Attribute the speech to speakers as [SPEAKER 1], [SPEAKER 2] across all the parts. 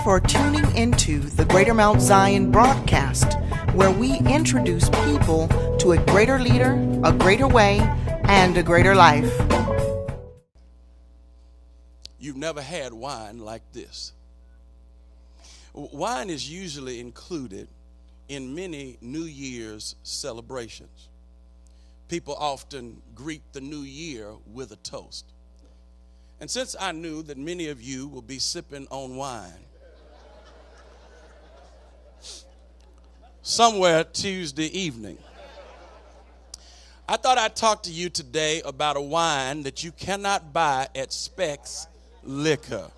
[SPEAKER 1] for tuning into the Greater Mount Zion broadcast, where we introduce people to a greater leader, a greater way, and a greater life.
[SPEAKER 2] You've never had wine like this. Wine is usually included in many New Year's celebrations. People often greet the new year with a toast. And since I knew that many of you will be sipping on wine somewhere Tuesday evening, I thought I'd talk to you today about a wine that you cannot buy at Specs Liquor.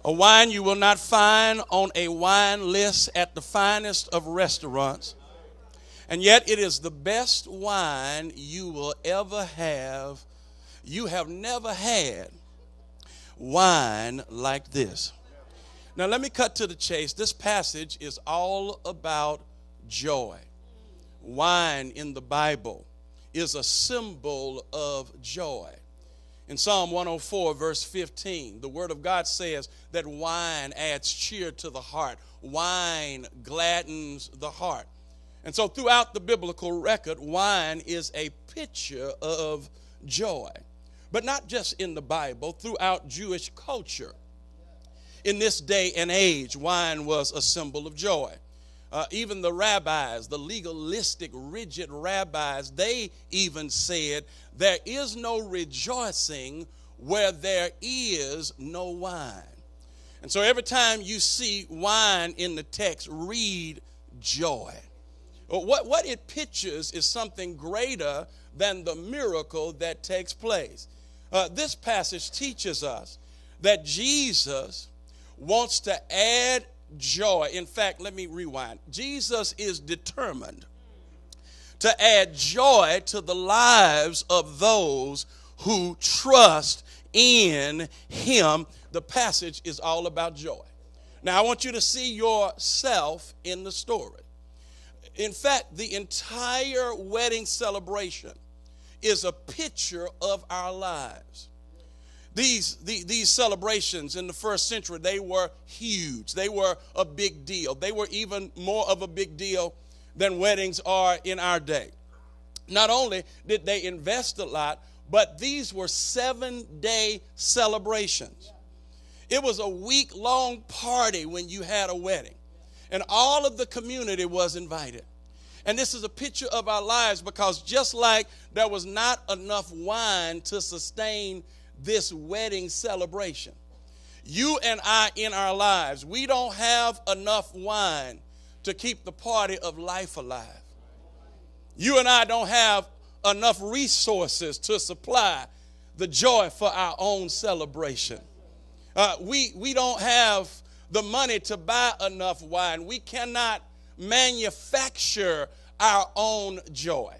[SPEAKER 2] A wine you will not find on a wine list at the finest of restaurants. And yet it is the best wine you will ever have. You have never had wine like this. Now let me cut to the chase. This passage is all about joy. Wine in the Bible is a symbol of joy. In Psalm 104, verse 15, the Word of God says that wine adds cheer to the heart. Wine gladdens the heart. And so throughout the biblical record, wine is a picture of joy. But not just in the Bible, throughout Jewish culture. In this day and age, wine was a symbol of joy. Even the rabbis, the legalistic, rigid rabbis, they even said, there is no rejoicing where there is no wine. And so every time you see wine in the text, read joy. What it pictures is something greater than the miracle that takes place. This passage teaches us that Jesus wants to add joy. In fact, let me rewind. Jesus is determined to add joy to the lives of those who trust in him. The passage is all about joy. Now, I want you to see yourself in the story. In fact, the entire wedding celebration is a picture of our lives. These celebrations in the first century, they were huge. They were a big deal. They were even more of a big deal than weddings are in our day. Not only did they invest a lot, but these were 7-day celebrations. It was a week-long party when you had a wedding, and all of the community was invited. And this is a picture of our lives, because just like there was not enough wine to sustain this wedding celebration, you and I in our lives, we don't have enough wine to keep the party of life alive. You and I don't have enough resources to supply the joy for our own celebration. We don't have the money to buy enough wine. We cannot manufacture our own joy.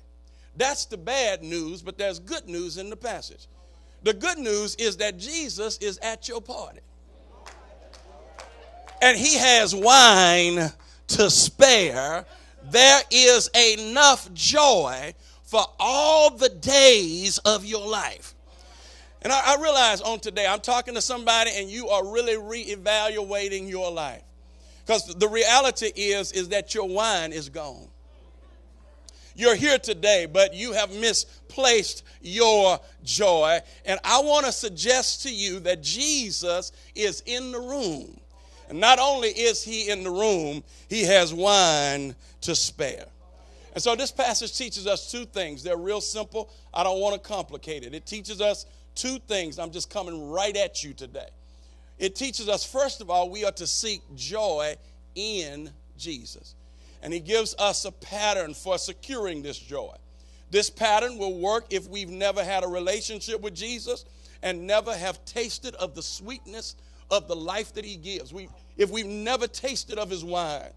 [SPEAKER 2] That's the bad news, but there's good news in the passage. The good news is that Jesus is at your party. And he has wine to spare. There is enough joy for all the days of your life. And I realize on today, I'm talking to somebody and you are really reevaluating your life. Because the reality is that your wine is gone. You're here today, but you have misplaced your joy. And I want to suggest to you that Jesus is in the room. And not only is he in the room, he has wine to spare. And so this passage teaches us two things. They're real simple. I don't want to complicate it. It teaches us two things. I'm just coming right at you today. It teaches us, first of all, we are to seek joy in Jesus. And he gives us a pattern for securing this joy. This pattern will work if we've never had a relationship with Jesus and never have tasted of the sweetness of the life that he gives. If we've never tasted of his wine,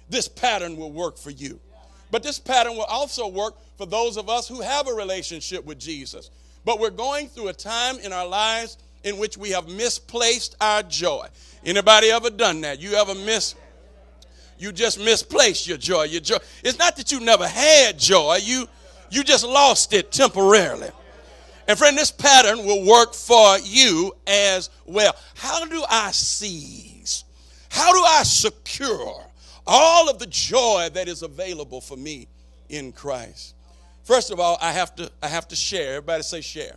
[SPEAKER 2] this pattern will work for you. But this pattern will also work for those of us who have a relationship with Jesus. But we're going through a time in our lives in which we have misplaced our joy. Anybody ever done that? You just misplaced your joy. Your joy. It's not that you never had joy. You just lost it temporarily. And friend, this pattern will work for you as well. How do I seize? How do I secure all of the joy that is available for me in Christ? First of all, I have to share. Everybody say share.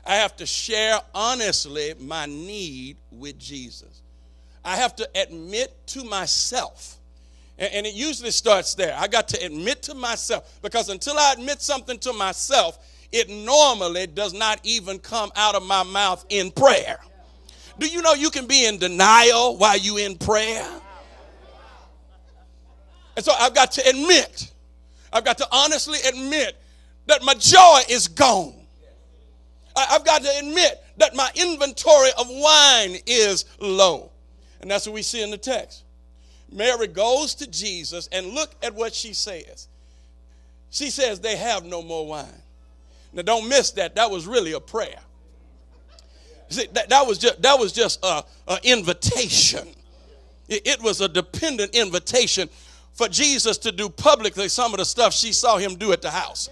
[SPEAKER 2] I have to share honestly my need with Jesus. I have to admit to myself. And it usually starts there. I got to admit to myself, because until I admit something to myself, it normally does not even come out of my mouth in prayer. Do you know you can be in denial while you're in prayer? And so I've got to admit, I've got to honestly admit that my joy is gone. I've got to admit that my inventory of wine is low. And that's what we see in the text. Mary goes to Jesus, and look at what she says. She says, they have no more wine. Now don't miss that. That was really a prayer. See, that was just an invitation. It was a dependent invitation for Jesus to do publicly some of the stuff she saw him do at the house.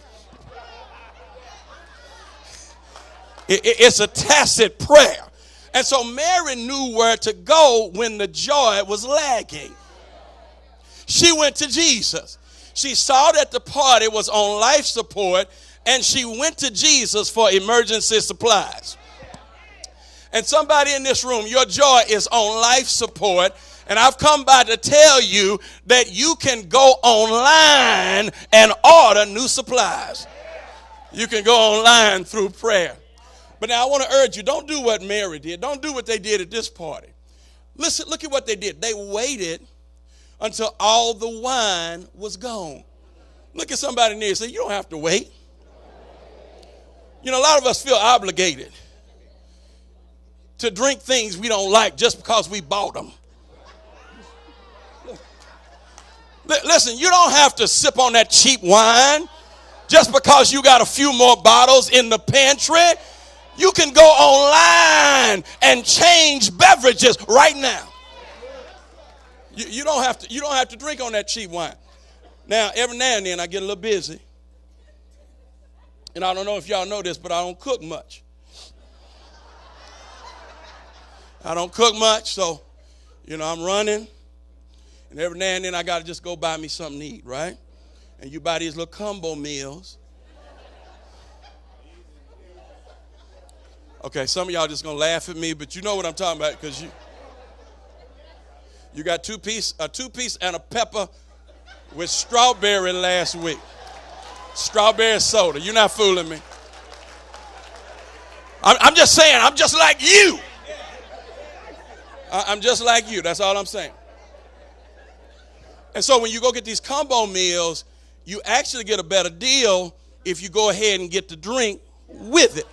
[SPEAKER 2] It's a tacit prayer. And so Mary knew where to go when the joy was lagging. She went to Jesus. She saw that the party was on life support, and she went to Jesus for emergency supplies. And somebody in this room, your joy is on life support, and I've come by to tell you that you can go online and order new supplies. You can go online through prayer. But now I want to urge you, don't do what Mary did. Don't do what they did at this party. Listen, look at what they did. They waited until all the wine was gone. Look at somebody near and say, you don't have to wait. You know, a lot of us feel obligated to drink things we don't like just because we bought them. Listen, you don't have to sip on that cheap wine just because you got a few more bottles in the pantry. You can go online and change beverages right now. You don't have to drink on that cheap wine. Now, every now and then I get a little busy. And I don't know if y'all know this, but I don't cook much. I don't cook much, so, I'm running. And every now and then I got to just go buy me something to eat, right? And you buy these little combo meals. Okay, some of y'all just going to laugh at me, but you know what I'm talking about, because you got a two-piece and a pepper with strawberry last week. Strawberry soda. You're not fooling me. I'm just saying, I'm just like you. I'm just like you. That's all I'm saying. And so when you go get these combo meals, you actually get a better deal if you go ahead and get the drink with it.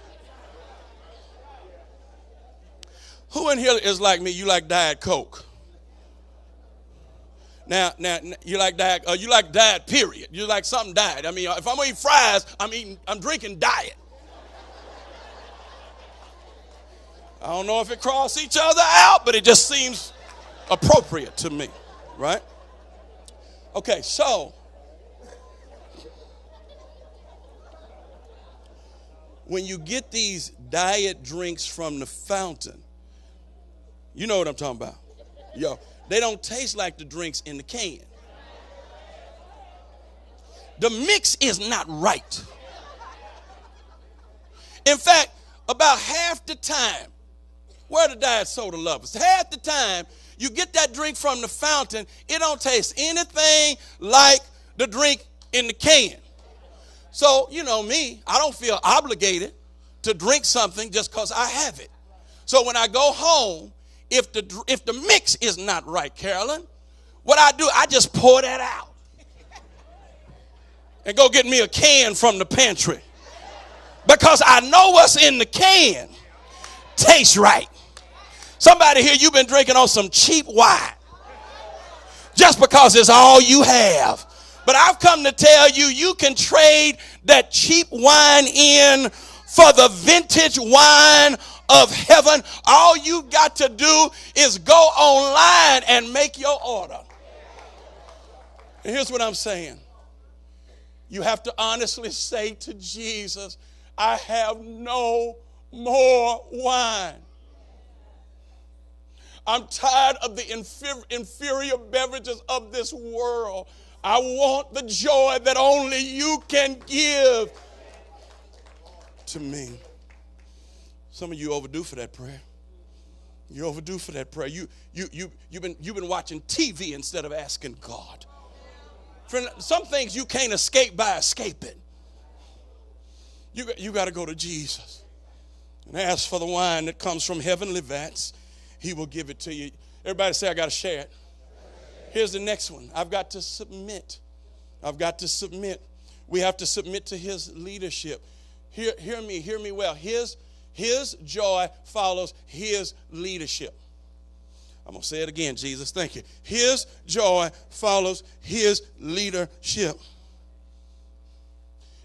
[SPEAKER 2] Who in here is like me? You like Diet Coke? Now you like Diet? You like Diet? Period. You like something Diet? I mean, if I'm gonna eat fries, I'm drinking Diet. I don't know if it cross each other out, but it just seems appropriate to me, right? Okay, so when you get these diet drinks from the fountain, you know what I'm talking about. Yo, they don't taste like the drinks in the can. The mix is not right. In fact, about half the time, where are the diet soda lovers? Half the time, you get that drink from the fountain, it don't taste anything like the drink in the can. So, you know me, I don't feel obligated to drink something just because I have it. So when I go home, if the mix is not right, Carolyn, what I do, I just pour that out and go get me a can from the pantry, because I know what's in the can tastes right. Somebody here, you've been drinking on some cheap wine just because it's all you have. But I've come to tell you, you can trade that cheap wine in for the vintage wine of heaven. All you got to do is go online and make your order. And here's what I'm saying. You have to honestly say to Jesus, I have no more wine. I'm tired of the inferior beverages of this world. I want the joy that only you can give to me. Some of you overdue for that prayer. You're overdue for that prayer. You've been watching TV instead of asking God. Friend, some things you can't escape by escaping. You got to go to Jesus and ask for the wine that comes from heavenly vats. He will give it to you. Everybody say, I got to share it. Here's the next one. I've got to submit. I've got to submit. We have to submit to his leadership. Hear me well. His joy follows his leadership. I'm going to say it again, Jesus. Thank you. His joy follows his leadership.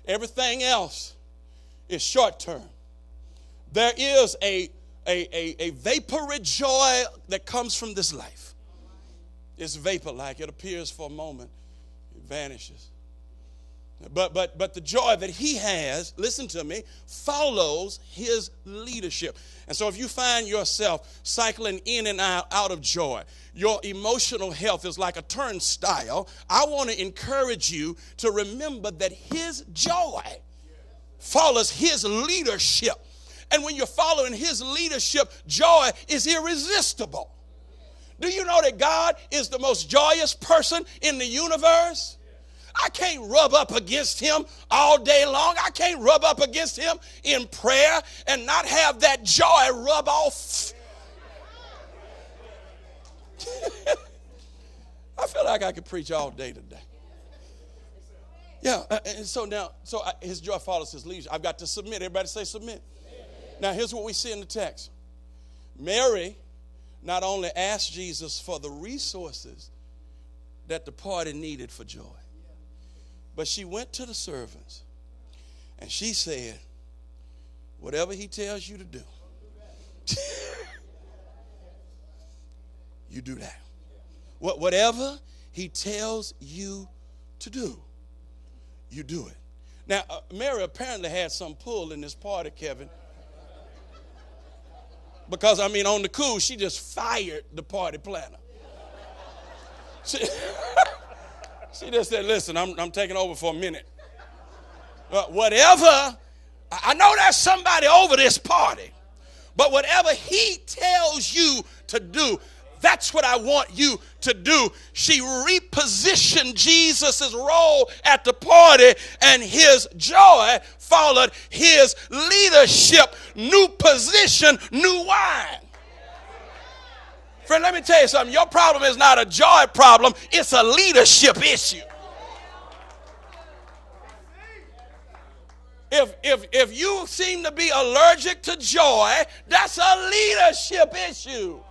[SPEAKER 2] Everything else is short term. There is a vapory joy that comes from this life. It's vapor-like. It appears for a moment. It vanishes. But the joy that he has, listen to me, follows his leadership. And so if you find yourself cycling in and out of joy, your emotional health is like a turnstile, I want to encourage you to remember that his joy follows his leadership. And when you're following his leadership, joy is irresistible. Do you know that God is the most joyous person in the universe? I can't rub up against him all day long. I can't rub up against him in prayer and not have that joy rub off. I feel like I could preach all day today. Yeah, and so his joy follows his leadership. I've got to submit. Everybody say submit. Now, here's what we see in the text. Mary not only asked Jesus for the resources that the party needed for joy, but she went to the servants and she said, whatever he tells you to do, you do that. Whatever he tells you to do, you do it. Now, Mary apparently had some pull in this party, Kevin. Because, on the cool, she just fired the party planner. She just said, listen, I'm taking over for a minute. Whatever, I know there's somebody over this party, but whatever he tells you to do, that's what I want you to do. She repositioned Jesus' role at the party, and his joy followed his leadership. New position, new wine. Friend, let me tell you something. Your problem is not a joy problem. It's a leadership issue. If you seem to be allergic to joy, that's a leadership issue.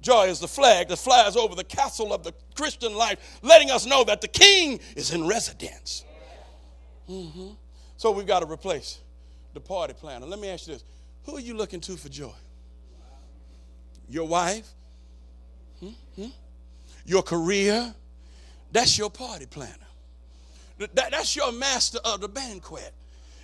[SPEAKER 2] Joy is the flag that flies over the castle of the Christian life, letting us know that the king is in residence. So we've got to replace the party planner. Let me ask you this. Who are you looking to for joy? Your wife? Your career? That's your party planner. That's your master of the banquet.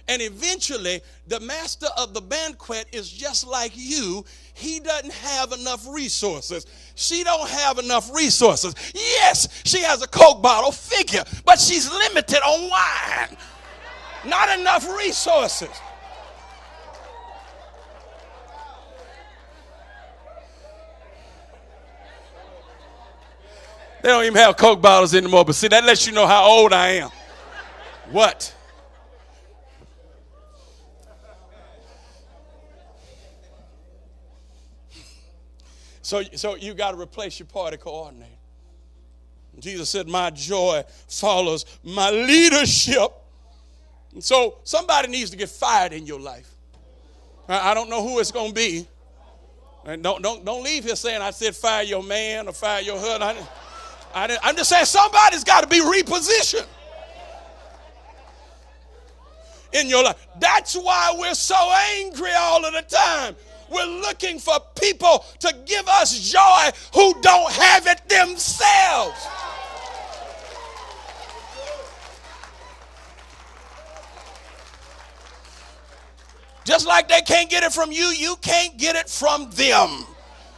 [SPEAKER 2] And eventually, the master of the banquet is just like you. He doesn't have enough resources. She don't have enough resources. Yes, she has a Coke bottle figure, but she's limited on wine. Not enough resources. They don't even have Coke bottles anymore, but see, that lets you know how old I am. What? So you got to replace your party coordinator. Jesus said, my joy follows my leadership. And so somebody needs to get fired in your life. I don't know who it's going to be. And don't leave here saying I said fire your man or fire your husband. I'm just saying somebody's got to be repositioned in your life. That's why we're so angry all of the time. We're looking for people to give us joy who don't have it themselves. Just like they can't get it from you, you can't get it from them.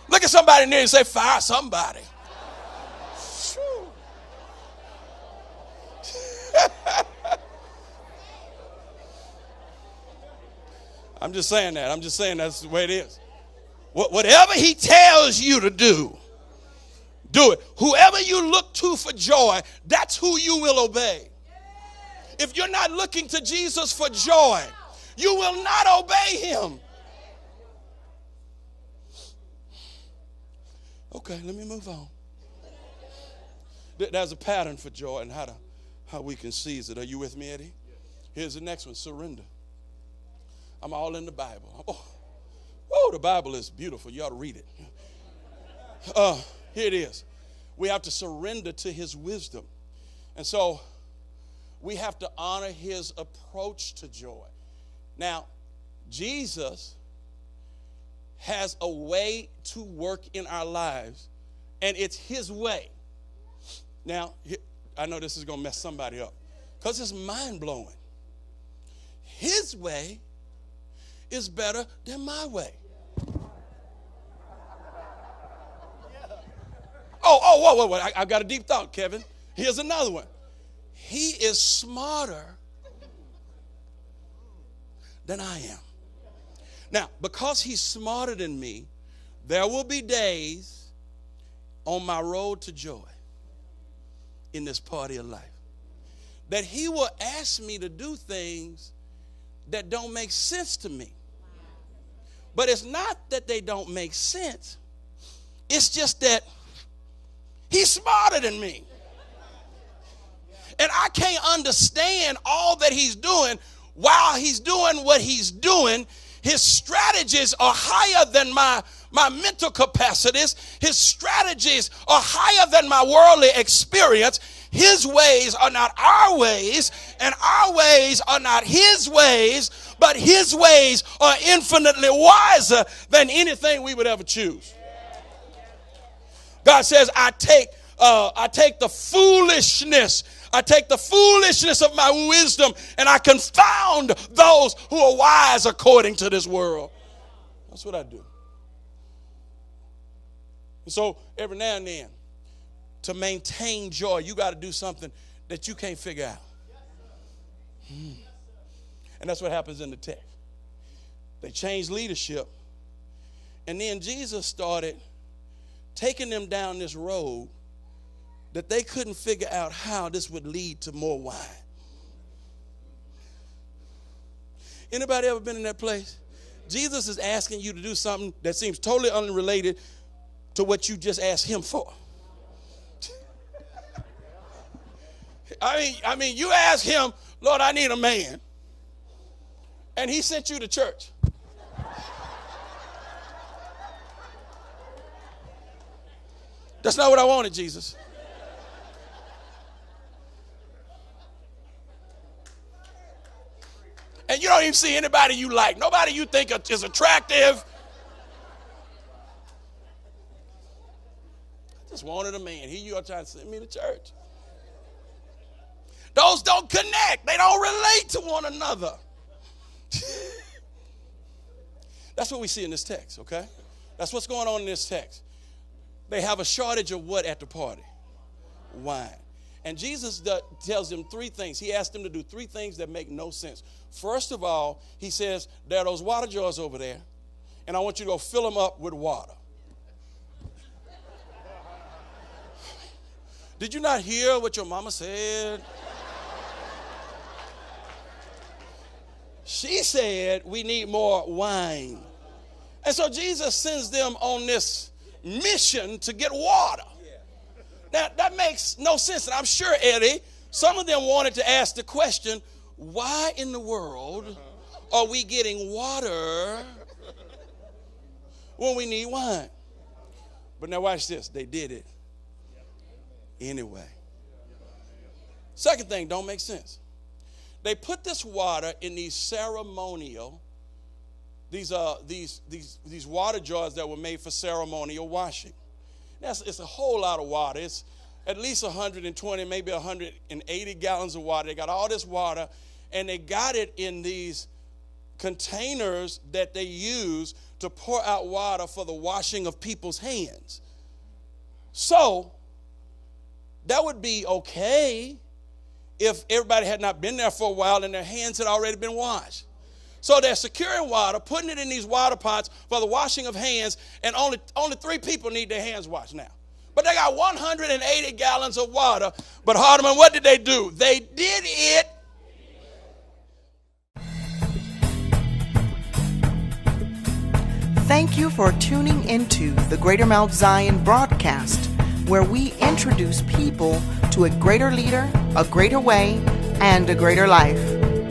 [SPEAKER 2] Look at somebody near you and say, fire somebody. I'm just saying that. I'm just saying that's the way it is. Whatever he tells you to do, do it. Whoever you look to for joy, that's who you will obey. If you're not looking to Jesus for joy, you will not obey him. Okay, let me move on. There's a pattern for joy and how we can seize it. Are you with me, Eddie? Here's the next one, surrender. I'm all in the Bible. Oh, the Bible is beautiful. You ought to read it. Here it is. We have to surrender to his wisdom. And so we have to honor his approach to joy. Now, Jesus has a way to work in our lives, and it's his way. Now, I know this is going to mess somebody up because it's mind-blowing. His way is better than my way. Whoa. I've got a deep thought, Kevin. Here's another one. He is smarter than I am. Now, because he's smarter than me, there will be days on my road to joy in this party of life that he will ask me to do things that don't make sense to me. But it's not that they don't make sense. It's just that he's smarter than me. And I can't understand all that he's doing while he's doing what he's doing. His strategies are higher than my mental capacities. His strategies are higher than my worldly experience. His ways are not our ways, and our ways are not his ways, but his ways are infinitely wiser than anything we would ever choose. God says, I take the foolishness. I take the foolishness of my wisdom and I confound those who are wise according to this world. That's what I do. And so every now and then, to maintain joy, you got to do something that you can't figure out. And that's what happens in the text. They changed leadership. And then Jesus started taking them down this road that they couldn't figure out how this would lead to more wine. Anybody ever been in that place? Jesus is asking you to do something that seems totally unrelated to what you just asked him for. I mean, you ask him, Lord, I need a man. And he sent you to church. That's not what I wanted, Jesus. And you don't even see anybody you like. Nobody you think is attractive. I just wanted a man. Here you are trying to send me to church. Those don't connect. They don't relate to one another. That's what we see in this text, okay? That's what's going on in this text. They have a shortage of what at the party? Wine. And Jesus tells them three things. He asked them to do three things that make no sense. First of all, he says, there are those water jars over there, and I want you to go fill them up with water. Did you not hear what your mama said? She said we need more wine. And so Jesus sends them on this mission to get water. Now, that makes no sense. And I'm sure, Eddie, some of them wanted to ask the question, why in the world are we getting water when we need wine? But now watch this. They did it anyway. Second thing, don't make sense. They put this water in these ceremonial, these water jars that were made for ceremonial washing. It's a whole lot of water. It's at least 120, maybe 180 gallons of water. They got all this water, and they got it in these containers that they use to pour out water for the washing of people's hands. So that would be okay if everybody had not been there for a while and their hands had already been washed. So they're securing water, putting it in these water pots for the washing of hands, and only 3 people need their hands washed now. But they got 180 gallons of water. But Hardeman, what did they do? They did it.
[SPEAKER 1] Thank you for tuning into the Greater Mount Zion broadcast, where we introduce people to a greater leader, a greater way, and a greater life.